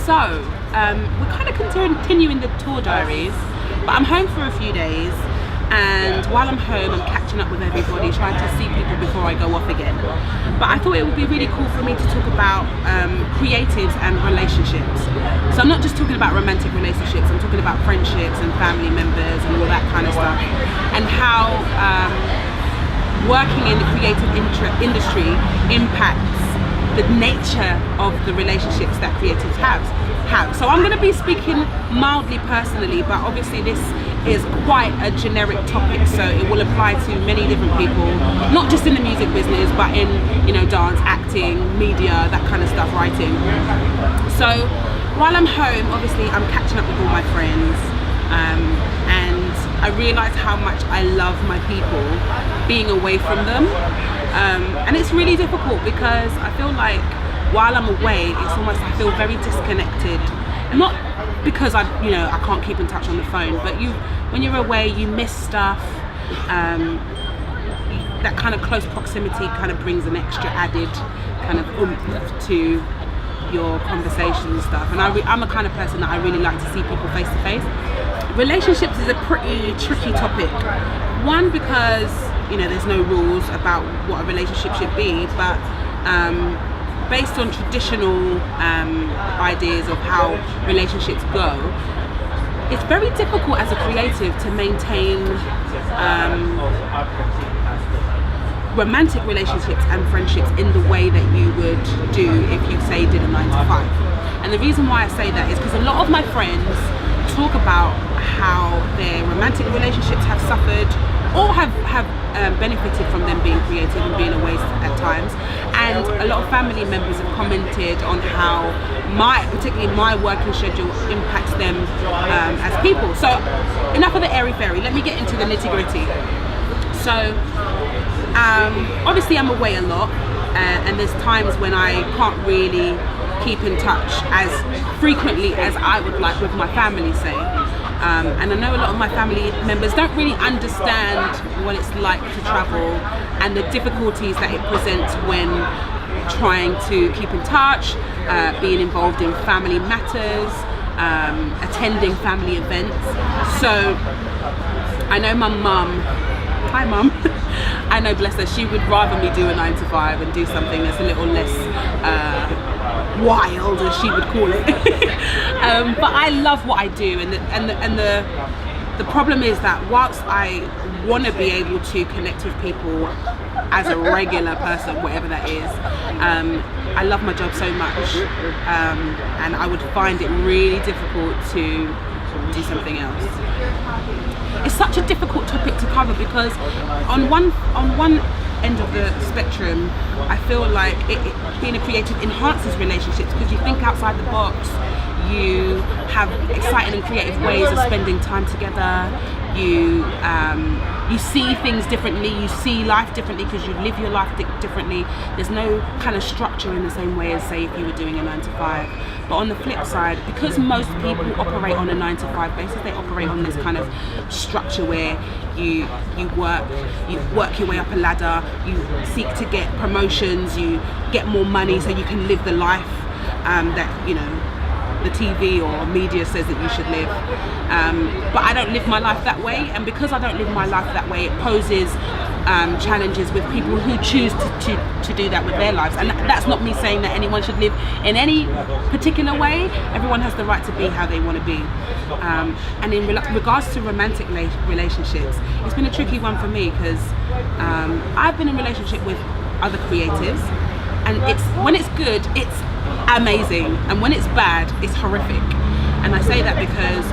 So, we're kind of continuing the tour diaries, but I'm home for a few days, and while I'm home, I'm catching up with everybody, trying to see people before I go off again. But I thought it would be really cool for me to talk about creatives and relationships. So I'm not just talking about romantic relationships, I'm talking about friendships and family members and all that kind of stuff, and how working in the creative industry impacts the nature of the relationships that creatives have. So I'm going to be speaking mildly personally, but obviously this is quite a generic topic, so it will apply to many different people, not just in the music business, but in, you know, dance, acting, media, that kind of stuff, writing. So while I'm home, obviously I'm catching up with all my friends, and I realise how much I love my people being away from them. And it's really difficult because I feel like while I'm away, it's almost, I feel very disconnected. Not because I can't keep in touch on the phone, but when you're away, you miss stuff. That kind of close proximity kind of brings an extra added kind of oomph to your conversations and stuff. And I'm a kind of person that I really like to see people face to face. Relationships is a pretty tricky topic. One, because there's no rules about what a relationship should be, but based on traditional ideas of how relationships go, it's very difficult as a creative to maintain romantic relationships and friendships in the way that you would do if you, say, did a 9 to 5. And the reason why I say that is because a lot of my friends talk about how their romantic relationships have suffered or have benefited from them being creative and being away at times. And a lot of family members have commented on how particularly my working schedule impacts them as people. So enough of the airy-fairy, let me get into the nitty-gritty. So obviously I'm away a lot, and there's times when I can't really keep in touch as frequently as I would like with my family, say. And I know a lot of my family members don't really understand what it's like to travel and the difficulties that it presents when trying to keep in touch, being involved in family matters, attending family events. So I know my mum, hi mum, I know, bless her, she would rather me do a 9 to 5 and do something that's a little less wild, as she would call it. But I love what I do, and the problem is that whilst I want to be able to connect with people as a regular person, whatever that is, I love my job so much, and I would find it really difficult to do something else. It's such a difficult topic to cover because on one end of the spectrum, I feel like being a creative enhances relationships because you think outside the box, you have exciting and creative ways of spending time together, you see things differently, you see life differently because you live your life differently. There's no kind of structure in the same way as, say, if you were doing a 9 to 5. But on the flip side, because most people operate on a 9 to 5 basis, they operate on this kind of structure where you work your way up a ladder, you seek to get promotions, you get more money so you can live the life that the TV or media says that you should live. But I don't live my life that way, and because I don't live my life that way, it poses challenges with people who choose to do that with their lives. And that's not me saying that anyone should live in any particular way. Everyone has the right to be how they want to be. And in regards to romantic relationships, it's been a tricky one for me because I've been in a relationship with other creatives, and when it's good, it's amazing, and when it's bad, it's horrific. And I say that because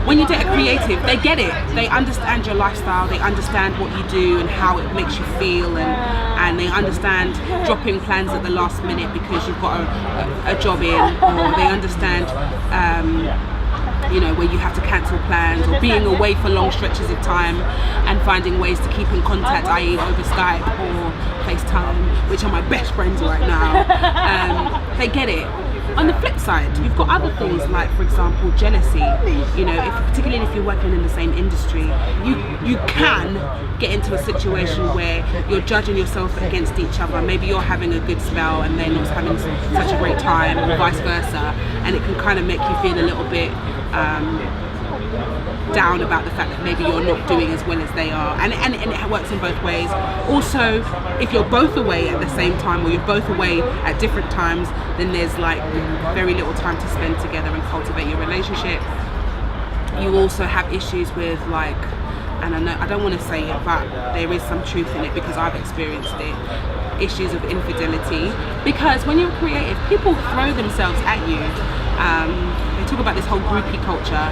when you date a creative, they get it. They understand your lifestyle, they understand what you do and how it makes you feel, and they understand dropping plans at the last minute because you've got a job in, or they understand where you have to cancel plans, or being away for long stretches of time and finding ways to keep in contact, i.e. over Skype or FaceTime, which are my best friends right now. They get it. On the flip side, you've got other things like, for example, jealousy. You know, particularly if you're working in the same industry, you can get into a situation where you're judging yourself against each other. Maybe you're having a good spell and they're not having such a great time, or vice versa, and it can kind of make you feel a little bit down about the fact that maybe you're not doing as well as they are, and it works in both ways. Also, if you're both away at the same time, or you're both away at different times, then there's like very little time to spend together and cultivate your relationship. You also have issues with like, and I don't want to say it, but there is some truth in it because I've experienced it, issues of infidelity. Because when you're creative, people throw themselves at you. They talk about this whole groupie culture.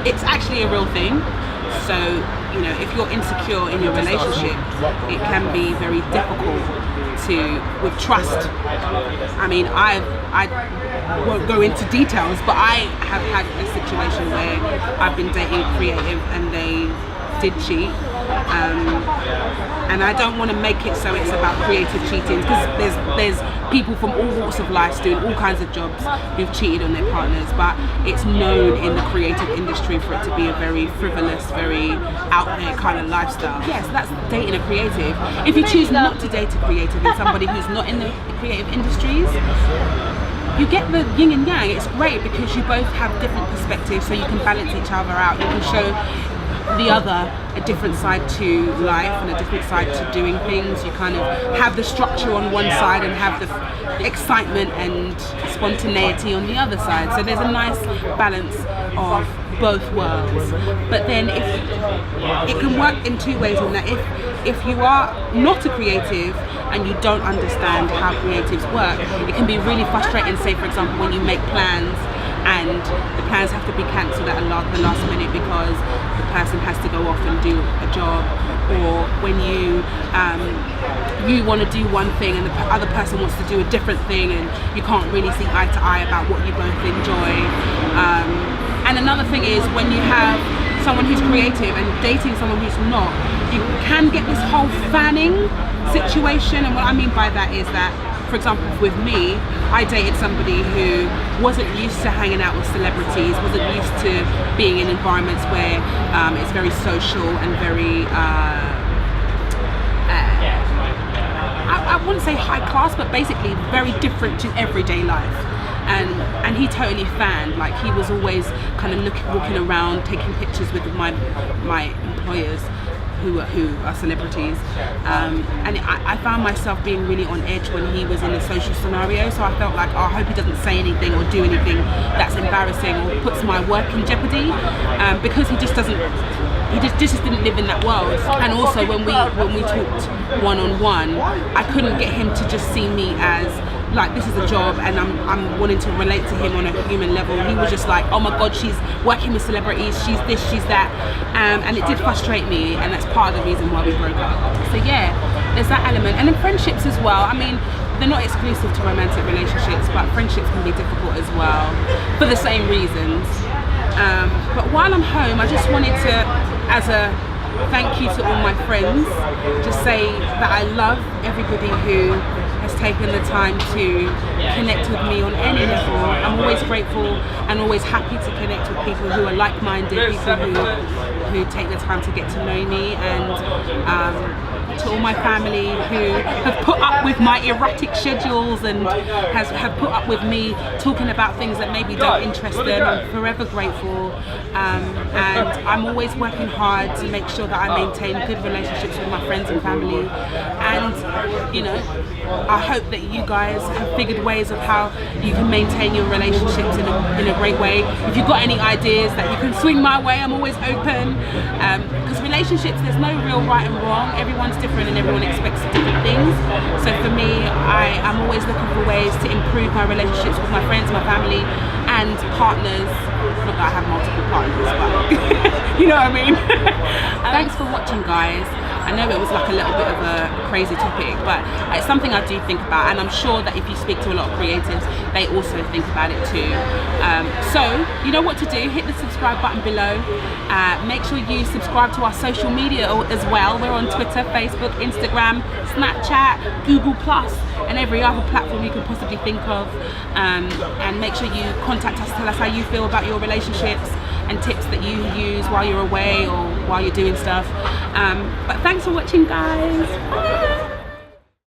It's actually a real thing. So, you know, if you're insecure in your relationship, it can be very difficult with trust. I mean, I won't go into details, but I have had a situation where I've been dating creative and they did cheat. And I don't want to make it so it's about creative cheating, because there's people from all walks of life doing all kinds of jobs who've cheated on their partners, but it's known in the creative industry for it to be a very frivolous, very out there kind of lifestyle. Yes, that's dating a creative. If you choose not to date a creative and somebody who's not in the creative industries, you get the yin and yang. It's great because you both have different perspectives, so you can balance each other out. You can show the other a different side to life and a different side to doing things. You kind of have the structure on one side and have the excitement and spontaneity on the other side. So there's a nice balance of both worlds. But then if it can work in two ways, in that if you are not a creative and you don't understand how creatives work, it can be really frustrating. Say for example, when you make plans and the plans have to be cancelled at the last minute because the person has to go off and do a job, or when you want to do one thing and the other person wants to do a different thing and you can't really see eye to eye about what you both enjoy. And another thing is when you have someone who's creative and dating someone who's not, you can get this whole fanning situation. And what I mean by that is that, for example, with me, I dated somebody who wasn't used to hanging out with celebrities, wasn't used to being in environments where it's very social and very, I wouldn't say high class, but basically very different to everyday life. And he totally fanned. Like, he was always kind of walking around, taking pictures with my employers who are celebrities, and I found myself being really on edge when he was in a social scenario. So I felt like, oh, I hope he doesn't say anything or do anything that's embarrassing or puts my work in jeopardy, because he just didn't live in that world. And also when we talked one-on-one, I couldn't get him to just see me as like, this is a job and I'm wanting to relate to him on a human level. He was just like, oh my god, she's working with celebrities, she's this, she's that, and it did frustrate me, and that's part of the reason why we broke up. So yeah, there's that element. And in friendships as well, I mean, they're not exclusive to romantic relationships, but friendships can be difficult as well for the same reasons. But while I'm home, I just wanted to, as a thank you to all my friends, just say that I love everybody who has taken the time to connect with me on any level. I'm always grateful and always happy to connect with people who are like-minded, people who take the time to get to know me, and to all my family who have put up with my erratic schedules and have put up with me talking about things that maybe don't interest them. I'm forever grateful, and I'm always working hard to make sure that I maintain good relationships with my friends and family. And you know, I hope that you guys have figured ways of how you can maintain your relationships in a great way. If you've got any ideas that you can swing my way, I'm always open, because relationships, there's no real right and wrong. Everyone's different and everyone expects different things. So for me, I'm always looking for ways to improve my relationships with my friends, my family and partners. Not that I have multiple partners, but you know what I mean. Thanks for watching, guys, I know it was like a little bit of a crazy topic, but it's something I do think about, and I'm sure that if you speak to a lot of creatives, they also think about it too. So you know what to do, hit the subscribe button below. Make sure you subscribe to our social media as well. We're on Twitter, Facebook, Instagram, Snapchat, Google+, and every other platform you can possibly think of. And make sure you contact us, tell us how you feel about your relationships and tips that you use while you're away or while you're doing stuff. But thanks for watching, guys. Bye.